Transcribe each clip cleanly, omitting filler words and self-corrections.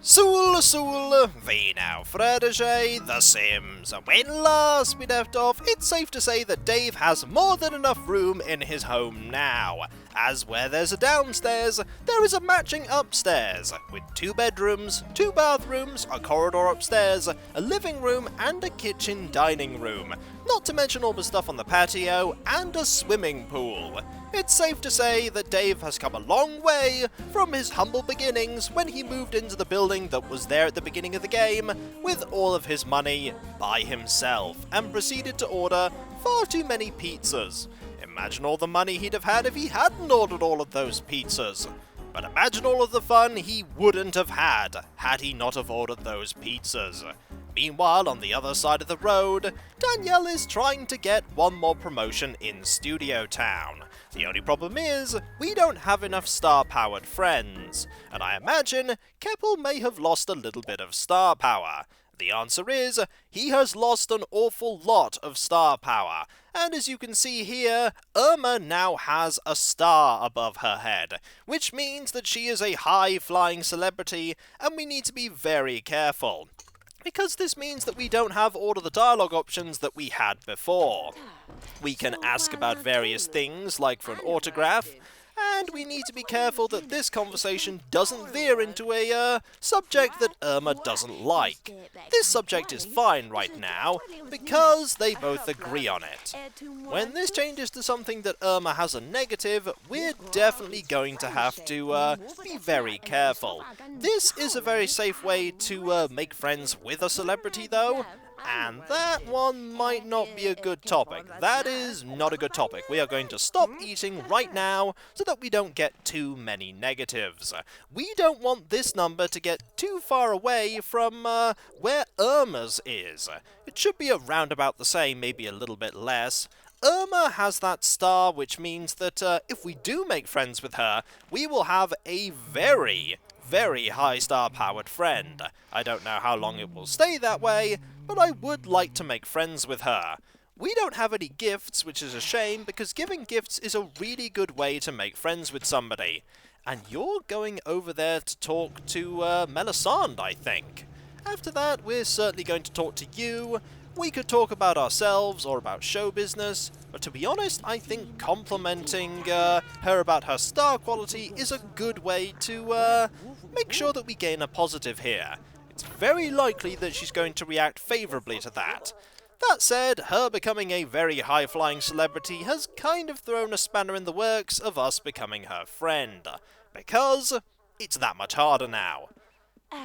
Sul, vi now Frederge, The Sims. When last we left off, it's safe to say that Dave has more than enough room in his home now, as where there's a downstairs, there is a matching upstairs, with 2 bedrooms, 2 bathrooms, a corridor upstairs, a living room and a kitchen dining room, not to mention all the stuff on the patio, and a swimming pool. It's safe to say that Dave has come a long way from his humble beginnings when he moved into the building that was there at the beginning of the game with all of his money by himself and proceeded to order far too many pizzas. Imagine all the money he'd have had if he hadn't ordered all of those pizzas. But imagine all of the fun he wouldn't have had he not have ordered those pizzas. Meanwhile, on the other side of the road, Danielle is trying to get one more promotion in Studio Town. The only problem is, we don't have enough star-powered friends, and I imagine Keppel may have lost a little bit of star power. The answer is, he has lost an awful lot of star power, and as you can see here, Irma now has a star above her head, which means that she is a high-flying celebrity, and we need to be very careful. Because this means that we don't have all of the dialogue options that we had before. We can ask about various things, like for an autograph, and we need to be careful that this conversation doesn't veer into a subject that Irma doesn't like. This subject is fine right now, because they both agree on it. When this changes to something that Irma has a negative, we're definitely going to have to be very careful. This is a very safe way to make friends with a celebrity though, and that one might not be a good topic. That is not a good topic. We are going to stop eating right now so that we don't get too many negatives. We don't want this number to get too far away from where Irma's is. It should be around about the same, maybe a little bit less. Irma has that star, which means that if we do make friends with her, we will have a very high star-powered friend. I don't know how long it will stay that way, but I would like to make friends with her. We don't have any gifts, which is a shame, because giving gifts is a really good way to make friends with somebody. And you're going over there to talk to Melisande, I think. After that, we're certainly going to talk to you. We could talk about ourselves or about show business, but to be honest, I think complimenting her about her star quality is a good way to make sure that we gain a positive here. It's very likely that she's going to react favourably to that. That said, her becoming a very high-flying celebrity has kind of thrown a spanner in the works of us becoming her friend, because it's that much harder now.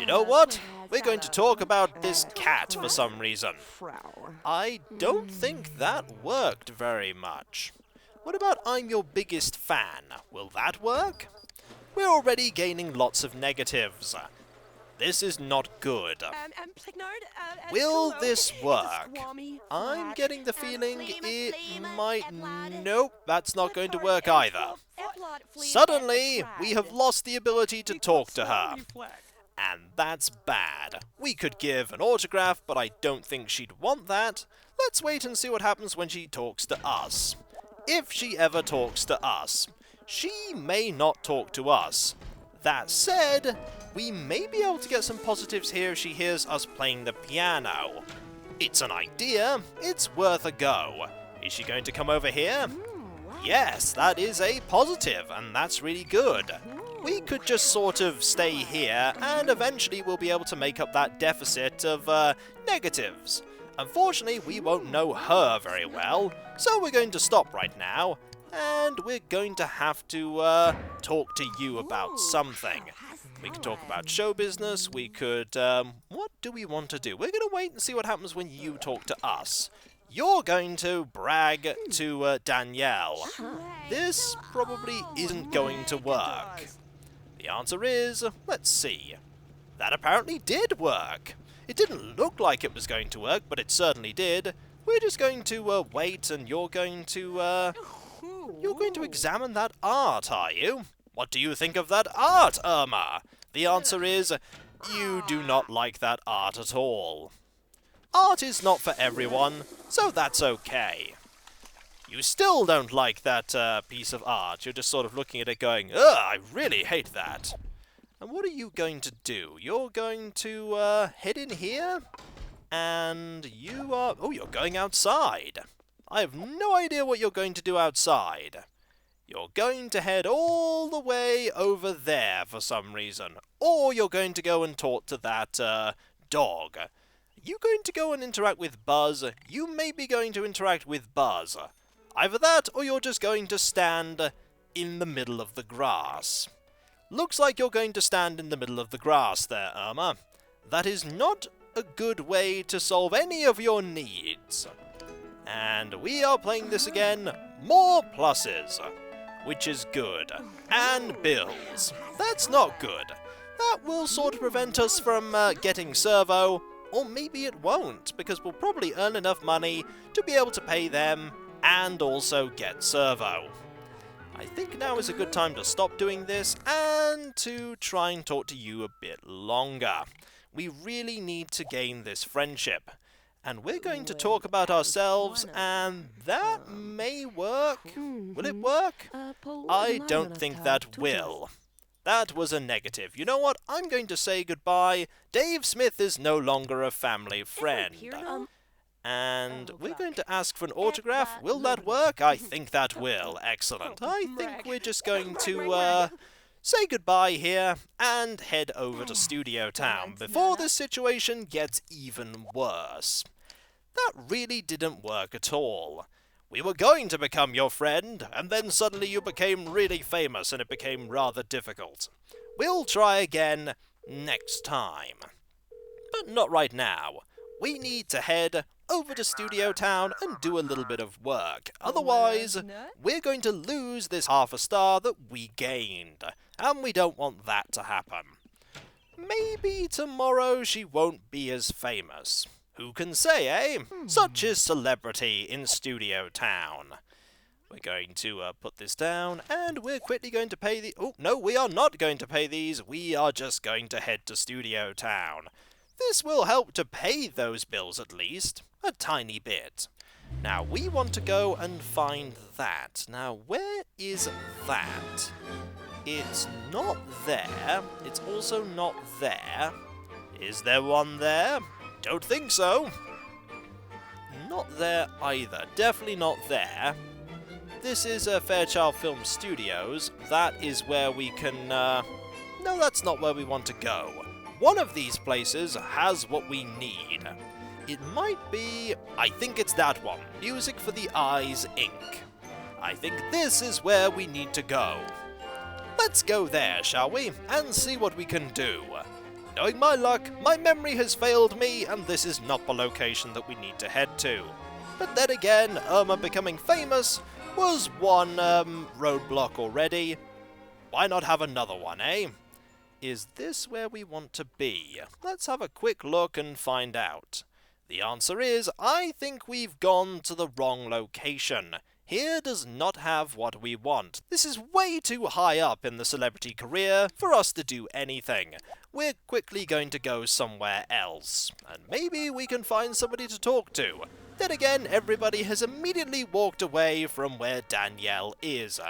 You know what? We're going to talk about this cat for some reason. I don't think that worked very much. What about I'm your biggest fan? Will that work? We're already gaining lots of negatives. This is not good. Will this work? I'm getting the feeling it might... Nope, that's not going to work either. Suddenly, we have lost the ability to talk to her. And that's bad. We could give an autograph, but I don't think she'd want that. Let's wait and see what happens when she talks to us. If she ever talks to us. She may not talk to us. That said, we may be able to get some positives here if she hears us playing the piano. It's an idea. It's worth a go. Is she going to come over here? Yes, that is a positive, and that's really good. We could just sort of stay here, and eventually we'll be able to make up that deficit of negatives. Unfortunately, we won't know her very well, so we're going to stop right now, and we're going to have to talk to you about something. We could talk about show business, we could... what do we want to do? We're going to wait and see what happens when you talk to us. You're going to brag to Danielle. This probably isn't going to work. The answer is, let's see. That apparently did work. It didn't look like it was going to work, but it certainly did. We're just going to wait, and you're going to examine that art, are you? What do you think of that art, Irma? The answer is, you do not like that art at all. Art is not for everyone, so that's okay. You still don't like that piece of art. You're just sort of looking at it going, ugh, I really hate that. And what are you going to do? You're going to head in here, and you are... Oh, you're going outside. I have no idea what you're going to do outside. You're going to head all the way over there for some reason. Or you're going to go and talk to that dog. Are you going to go and interact with Buzz? You may be going to interact with Buzz. Either that, or you're just going to stand in the middle of the grass. Looks like you're going to stand in the middle of the grass there, Irma. That is not a good way to solve any of your needs. And we are playing this again. More pluses, which is good. And bills. That's not good. That will sort of prevent us from getting servo, or maybe it won't, because we'll probably earn enough money to be able to pay them and also get servo. I think now is a good time to stop doing this and to try and talk to you a bit longer. We really need to gain this friendship. And we're going to talk about ourselves, and that may work. Will it work? I don't think that will. That was a negative. You know what? I'm going to say goodbye. Dave Smith is no longer a family friend. And we're going to ask for an autograph. Will that work? I think that will. Excellent. I think we're just going to say goodbye here and head over to Studio Town before this situation gets even worse. That really didn't work at all. We were going to become your friend, and then suddenly you became really famous and it became rather difficult. We'll try again next time. But not right now. We need to head over to Studio Town and do a little bit of work. Otherwise, we're going to lose this half a star that we gained, and we don't want that to happen. Maybe tomorrow she won't be as famous. Who can say, eh? Such is celebrity in Studio Town. We're going to put this down, and we're quickly going to pay the... Oh, no, we are not going to pay these. We are just going to head to Studio Town. This will help to pay those bills at least. A tiny bit. Now, we want to go and find that. Now, where is that? It's not there. It's also not there. Is there one there? Don't think so. Not there either. Definitely not there. This is Fairchild Film Studios. That is where we can... No, that's not where we want to go. One of these places has what we need. It might be... I think it's that one. Music for the Eyes, Inc. I think this is where we need to go. Let's go there, shall we? And see what we can do. Knowing my luck, my memory has failed me, and this is not the location that we need to head to. But then again, Irma becoming famous was one roadblock already. Why not have another one, eh? Is this where we want to be? Let's have a quick look and find out. The answer is, I think we've gone to the wrong location. Here does not have what we want. This is way too high up in the celebrity career for us to do anything. We're quickly going to go somewhere else. And maybe we can find somebody to talk to. Then again, everybody has immediately walked away from where Danielle is.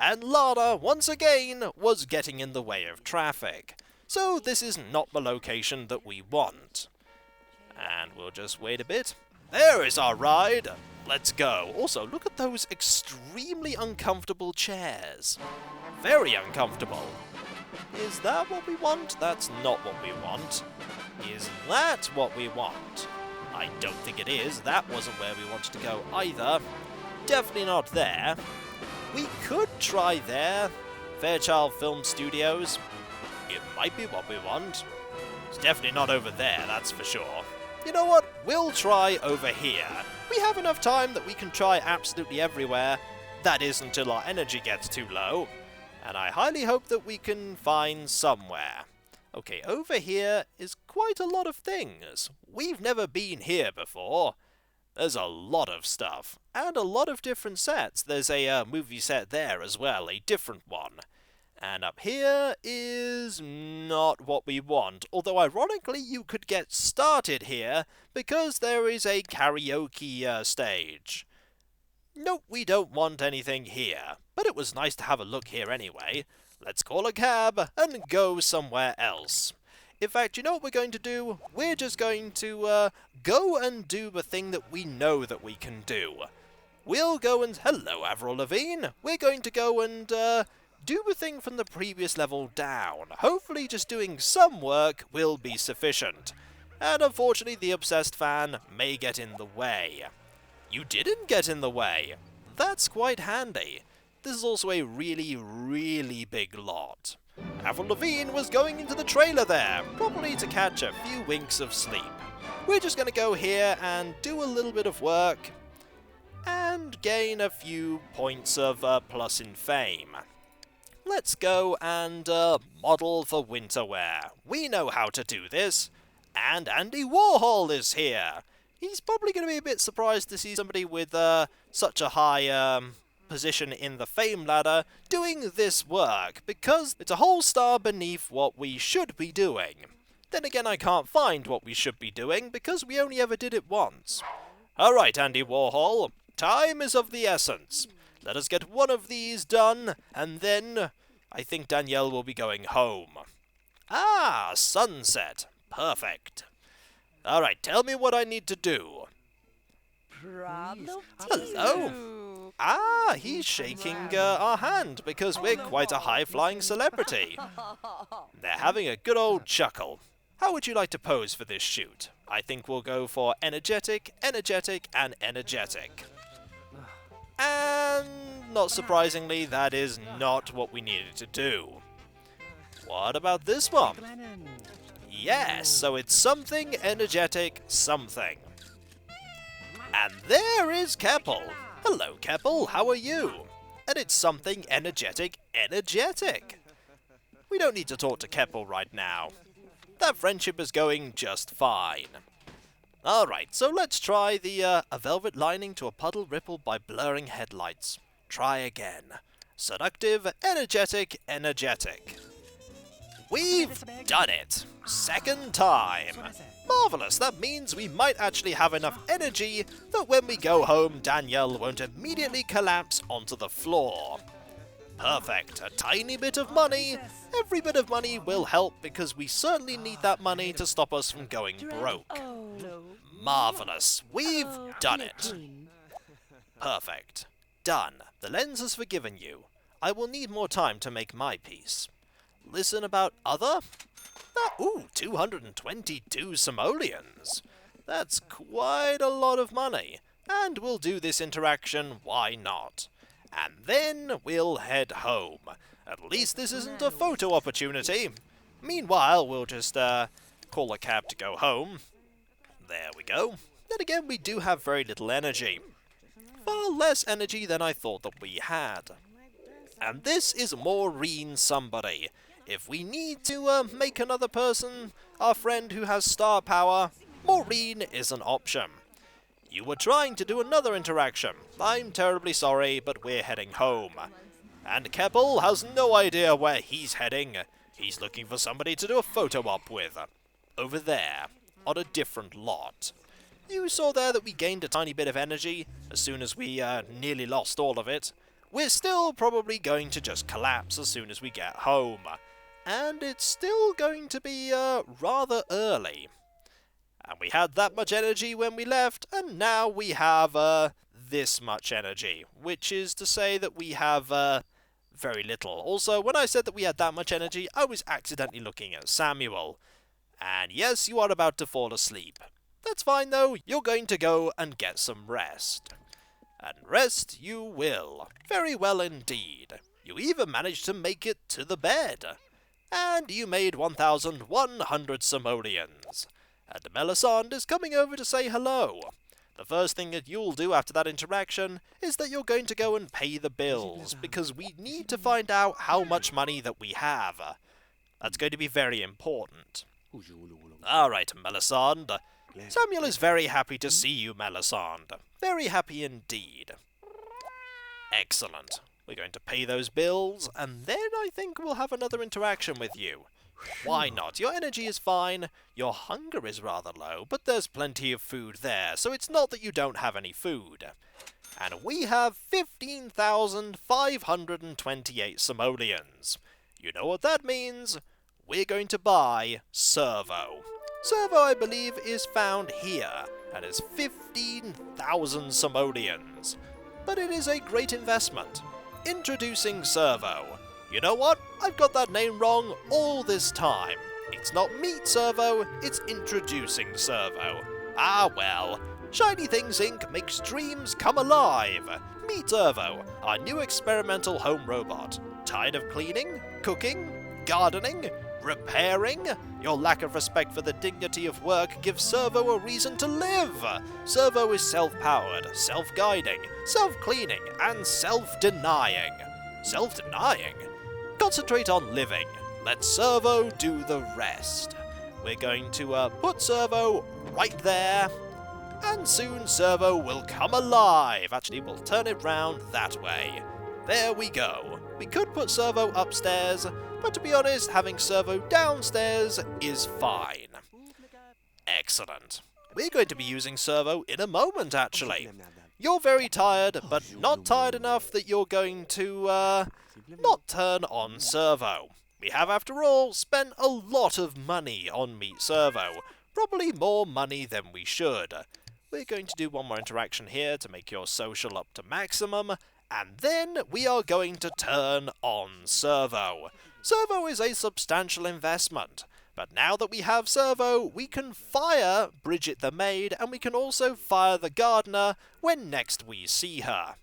And Lana, once again, was getting in the way of traffic. So this is not the location that we want. And we'll just wait a bit. There is our ride! Let's go. Also, look at those extremely uncomfortable chairs. Very uncomfortable. Is that what we want? That's not what we want. Is that what we want? I don't think it is. That wasn't where we wanted to go either. Definitely not there. We could try there. Fairchild Film Studios. It might be what we want. It's definitely not over there, that's for sure. You know what? We'll try over here. We have enough time that we can try absolutely everywhere. That is until our energy gets too low. And I highly hope that we can find somewhere. Okay, over here is quite a lot of things. We've never been here before. There's a lot of stuff. And a lot of different sets. There's a movie set there as well, a different one. And up here is not what we want, although ironically you could get started here because there is a karaoke stage. Nope, we don't want anything here, but it was nice to have a look here anyway. Let's call a cab and go somewhere else. In fact, you know what we're going to do? We're just going to go and do the thing that we know that we can do. We'll go and... Hello, Avril Lavigne! We're going to go and do the thing from the previous level down. Hopefully just doing some work will be sufficient. And unfortunately, the obsessed fan may get in the way. You didn't get in the way! That's quite handy. This is also a really, really big lot. Avril Lavigne was going into the trailer there, probably to catch a few winks of sleep. We're just going to go here and do a little bit of work and gain a few points of plus in fame. Let's go and model for winter wear. We know how to do this. And Andy Warhol is here. He's probably going to be a bit surprised to see somebody with such a high position in the fame ladder doing this work, because it's a whole star beneath what we should be doing. Then again, I can't find what we should be doing, because we only ever did it once. Alright, Andy Warhol, time is of the essence. Let us get one of these done, and then I think Danielle will be going home. Ah, sunset. Perfect. Alright, tell me what I need to do. Hello? Ah, he's shaking our hand because we're quite a high-flying celebrity. They're having a good old chuckle. How would you like to pose for this shoot? I think we'll go for energetic, energetic, and energetic. And, not surprisingly, that is not what we needed to do. What about this one? Yes, so it's something energetic something. And there is Keppel. Hello, Keppel, how are you? And it's something energetic energetic. We don't need to talk to Keppel right now. That friendship is going just fine. Alright, so let's try the a velvet lining to a puddle ripple by blurring headlights. Try again. Seductive, energetic, energetic. We've done it! Second time! Marvellous, that means we might actually have enough energy that when we go home, Danielle won't immediately collapse onto the floor. Perfect, a tiny bit of money. Every bit of money will help because we certainly need that money to stop us from going broke. Marvellous, we've done it. Perfect. Done. The lens has forgiven you. I will need more time to make my piece. Listen about other? Ooh, 222 simoleons. That's quite a lot of money. And we'll do this interaction, why not? And then we'll head home. At least this isn't a photo opportunity. Meanwhile, we'll just call a cab to go home. There we go. Then again, we do have very little energy. Far less energy than I thought that we had. And this is Maureen somebody. If we need to make another person our friend who has star power, Maureen is an option. You were trying to do another interaction. I'm terribly sorry, but we're heading home. And Keppel has no idea where he's heading. He's looking for somebody to do a photo op with. Over there, on a different lot. You saw there that we gained a tiny bit of energy as soon as we nearly lost all of it. We're still probably going to just collapse as soon as we get home. And it's still going to be rather early. And we had that much energy when we left, and now we have this much energy, which is to say that we have very little. Also, when I said that we had that much energy, I was accidentally looking at Samuel. And yes, you are about to fall asleep. That's fine though, you're going to go and get some rest. And rest you will. Very well indeed. You even managed to make it to the bed. And you made 1,100 simoleons. And Melisande is coming over to say hello. The first thing that you'll do after that interaction is that you're going to go and pay the bills, because we need to find out how much money that we have. That's going to be very important. Alright, Melisande. Samuel is very happy to see you, Melisande. Very happy indeed. Excellent. We're going to pay those bills, and then I think we'll have another interaction with you. Why not? Your energy is fine, your hunger is rather low, but there's plenty of food there, so it's not that you don't have any food. And we have 15,528 simoleons. You know what that means? We're going to buy Servo. Servo, I believe, is found here, and is 15,000 simoleons. But it is a great investment. Introducing Servo. You know what? I've got that name wrong all this time. It's not Meet Servo, it's Introducing Servo. Ah well. Shiny Things Inc. makes dreams come alive. Meet Servo, our new experimental home robot. Tired of cleaning, cooking, gardening, repairing? Your lack of respect for the dignity of work gives Servo a reason to live. Servo is self-powered, self-guiding, self-cleaning, and self-denying. Self-denying? Concentrate on living. Let Servo do the rest. We're going to put Servo right there, and soon Servo will come alive. Actually, we'll turn it round that way. There we go. We could put Servo upstairs, but to be honest, having Servo downstairs is fine. Excellent. We're going to be using Servo in a moment, actually. You're very tired, but not tired enough that you're going to, not turn on Servo. We have, after all, spent a lot of money on Meet Servo. Probably more money than we should. We're going to do one more interaction here to make your social up to maximum, and then we are going to turn on Servo. Servo is a substantial investment, but now that we have Servo, we can fire Bridget the maid, and we can also fire the gardener when next we see her.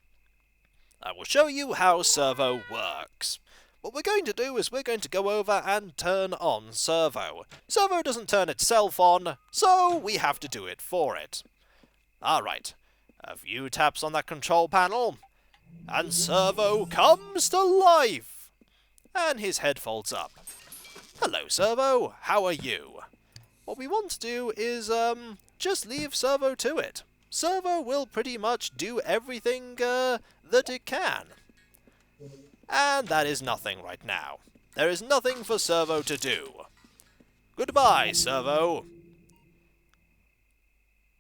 I will show you how Servo works. What we're going to do is we're going to go over and turn on Servo. Servo doesn't turn itself on, so we have to do it for it. Alright, a few taps on that control panel, and Servo comes to life! And his head folds up. Hello, Servo, how are you? What we want to do is, just leave Servo to it. Servo will pretty much do everything, that it can. And that is nothing right now. There is nothing for Servo to do. Goodbye, Servo.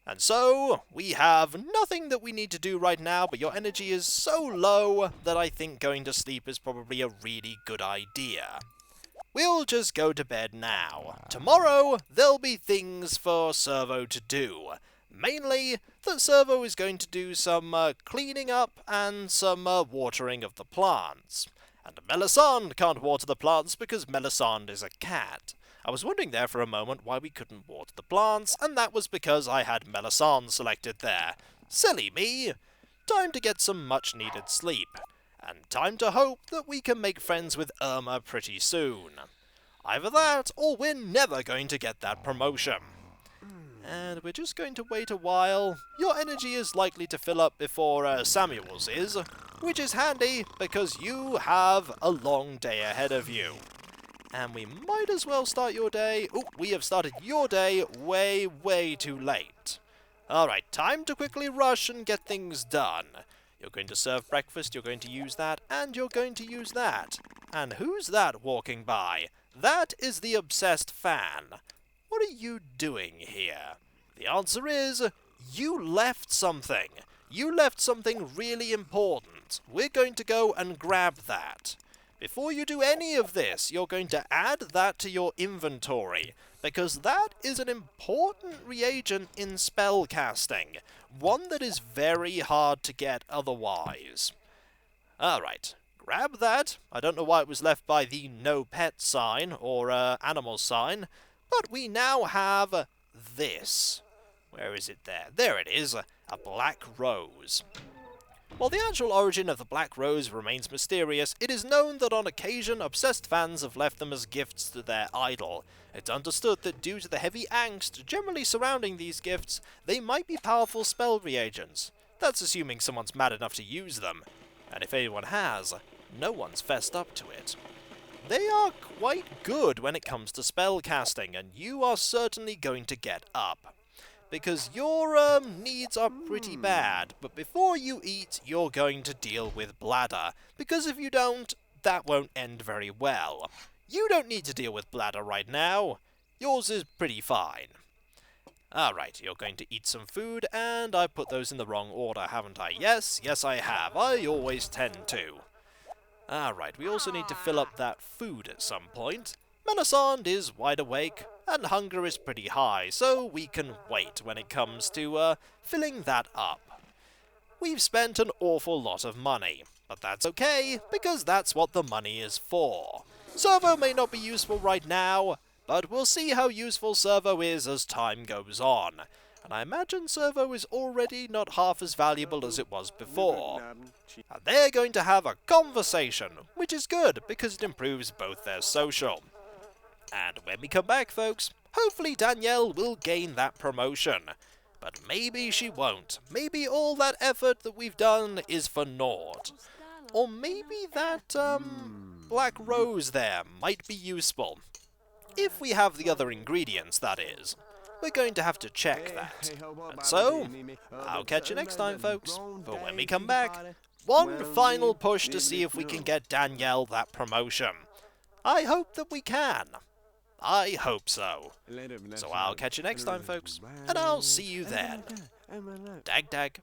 And so, we have nothing that we need to do right now, but your energy is so low that I think going to sleep is probably a really good idea. We'll just go to bed now. Tomorrow, there'll be things for Servo to do. Mainly, that Servo is going to do some cleaning up and some watering of the plants. And Melisande can't water the plants because Melisande is a cat. I was wondering there for a moment why we couldn't water the plants, and that was because I had Melisande selected there. Silly me! Time to get some much-needed sleep. And time to hope that we can make friends with Irma pretty soon. Either that, or we're never going to get that promotion. And we're just going to wait a while. Your energy is likely to fill up before Samuel's is, which is handy because you have a long day ahead of you. And we might as well start your day. Oh, we have started your day way, way too late. Alright, time to quickly rush and get things done. You're going to serve breakfast, you're going to use that, and you're going to use that. And who's that walking by? That is the obsessed fan. What are you doing here? The answer is, you left something. You left something really important. We're going to go and grab that. Before you do any of this, you're going to add that to your inventory, because that is an important reagent in spellcasting, one that is very hard to get otherwise. Alright, grab that. I don't know why it was left by the no pet sign, or animal sign, but we now have this. Where is it there? There it is, a black rose. While the actual origin of the black rose remains mysterious, it is known that on occasion obsessed fans have left them as gifts to their idol. It's understood that due to the heavy angst generally surrounding these gifts, they might be powerful spell reagents. That's assuming someone's mad enough to use them. And if anyone has, no one's fessed up to it. They are quite good when it comes to spell casting, and you are certainly going to get up. Because your needs are pretty bad, but before you eat, you're going to deal with bladder, because if you don't, that won't end very well. You don't need to deal with bladder right now. Yours is pretty fine. Alright, you're going to eat some food, and I put those in the wrong order, haven't I? Yes, I have. I always tend to. Alright, we also need to fill up that food at some point. Melisande is wide awake, and hunger is pretty high, so we can wait when it comes to filling that up. We've spent an awful lot of money, but that's okay, because that's what the money is for. Servo may not be useful right now, but we'll see how useful Servo is as time goes on. And I imagine Servo is already not half as valuable as it was before. And they're going to have a conversation, which is good, because it improves both their social. And when we come back, folks, hopefully Danielle will gain that promotion. But maybe she won't. Maybe all that effort that we've done is for naught. Or maybe that, black rose there might be useful. If we have the other ingredients, that is. We're going to have to check that. And so, I'll catch you next time, folks. But when we come back, one final push to see if we can get Danielle that promotion. I hope that we can. I hope so. So I'll catch you next time, folks, and I'll see you then. Dag dag.